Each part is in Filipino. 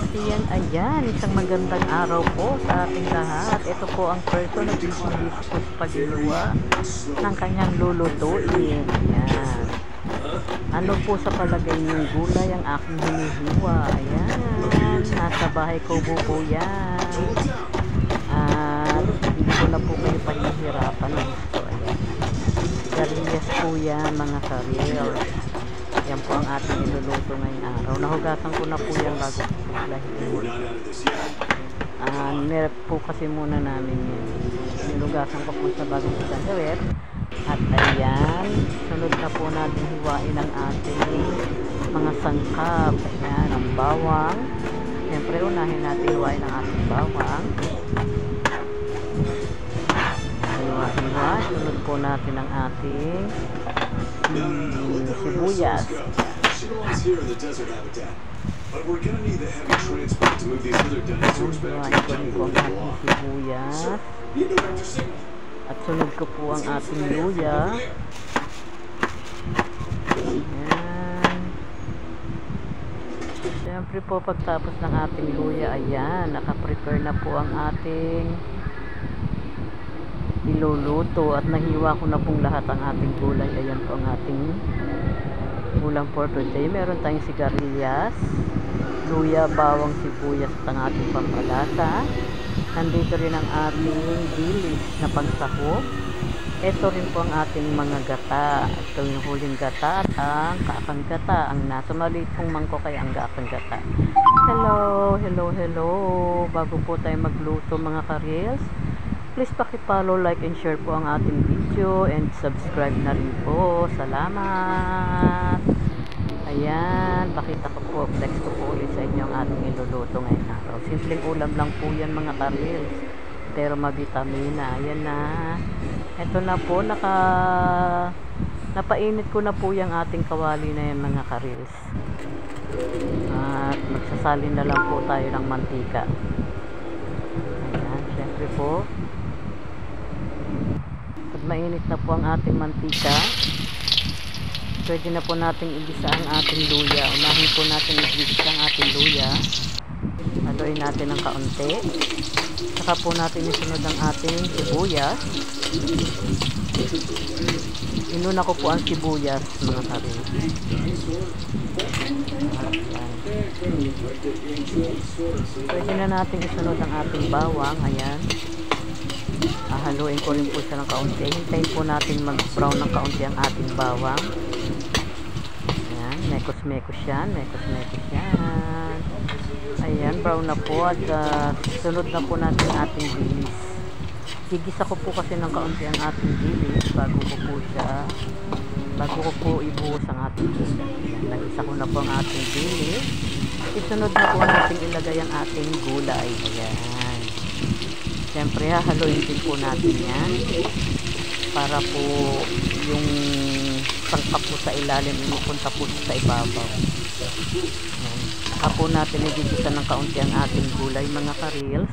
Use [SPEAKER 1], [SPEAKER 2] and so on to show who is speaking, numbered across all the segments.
[SPEAKER 1] Ayan, isang magandang araw po sa ating lahat. Ito po ang person na busy po sa pagluluwa ng kanyang lulutuin. Ayan. Ano po sa palagay niyong gulay ang aking hinihiwa? Ayan, nasa bahay ko po yan. At hindi ko na po kayo pahihirapan. So, ayan. Sigarilyas po yan, mga karil. Yan po ang ating iluluto ngayong araw. Nahugasan ko na po yan bago po lahitin. Nirep po kasi muna namin yan. Nilugasan ko po sa bagong sandwich. At ayan, sunod na po natin hiwain ang ating mga sangkap. Ayan, ang bawang. Siyempre, unahin natin hiwain ang ating bawang. Hiwa-hiwa. Sunod po natin ang ating sibuyas. At sunod ko po ang ating luya. Ayan. Siyempre po pagtapos ng ating luya, ayan, nakaprepare na po ang ating iluluto at nahiwa ko na pong lahat ang ating gulay. Ayan po ang ating ulam for today. Meron tayong sigarilyas, luya, bawang, sibuyas at ang ating pampalasa. Nandito rin ang ating dilis na pangsahog. Ito rin po ang ating mga gata. Ito yung huling gata at ang kaakang gata. Ang nasa maliit pong mangkok ay ang kaakang gata. Hello. Bago po tayo magluto mga karils, please paki-follow, like, and share po ang ating video and subscribe na rin po. Salamat! Ayan, pakita ko po, flex ko po ulit sa inyo ang ating iluluto ngayon araw. Simpleng ulam lang po yan mga karils, pero mabitamina. Ayan na. Ito na po, napainit ko na po yung ating kawali na yan mga karils. At magsasalin na lang po tayo ng mantika. Ayan, syempre po. Mainit na po ang ating mantika, pwede na po natin igisa ang ating luya. Unahin po natin igisa ang ating luya, haluin natin ng kaunti, saka po natin isunod ang ating sibuyas. Inuna ko po ang sibuyas mga karil. Pwede na natin isunod ang ating bawang. Ayan, haluin ko rin po siya ng kaunti. Hintayin po natin mag-brown ng kaunti ang ating bawang. Ayan, mekos-mekos yan. Ayan, brown na po. At sunod na po natin ang ating dilis. Gigisa ko po kasi ng kaunti ang ating dilis bago ko po ibuhos ang ating dilis. Nagisa ko na po ang ating dilis. Isunod na po natin ilagay ang ating gulay. Ayan, siyempre haluin din po natin yan para po yung sangkap po sa ilalim imupunta po sa ibabaw. Ayan. Saka po natin igigisa ng kaunti ang ating gulay mga karils.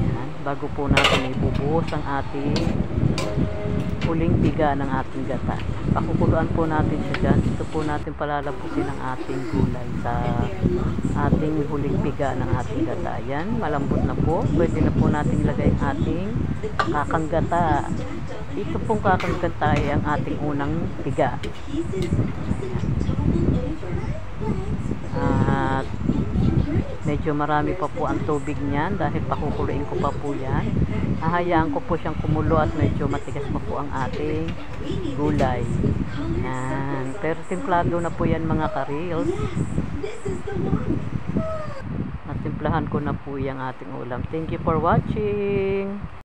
[SPEAKER 1] Ayan. Bago po natin ibubuhos ang ating huling piga ng ating gata. Pakukuluan po natin siya dyan. Dito po natin palalapusin ang ating gulay sa ating huling piga ng ating gata. Yan, malambot na po. Pwede na po natin ilagay ang ating kakang gata. Ito pong kakang gata ay ang ating unang piga. At medyo marami pa po ang tubig niyan dahil pakukuluin ko pa po yan. Hahayaan ko po siyang kumulo at medyo matigas pa po ang ating gulay. Yan. Pero templado na po yan mga karils. Natimplahan ko na po yung ating ulam. Thank you for watching.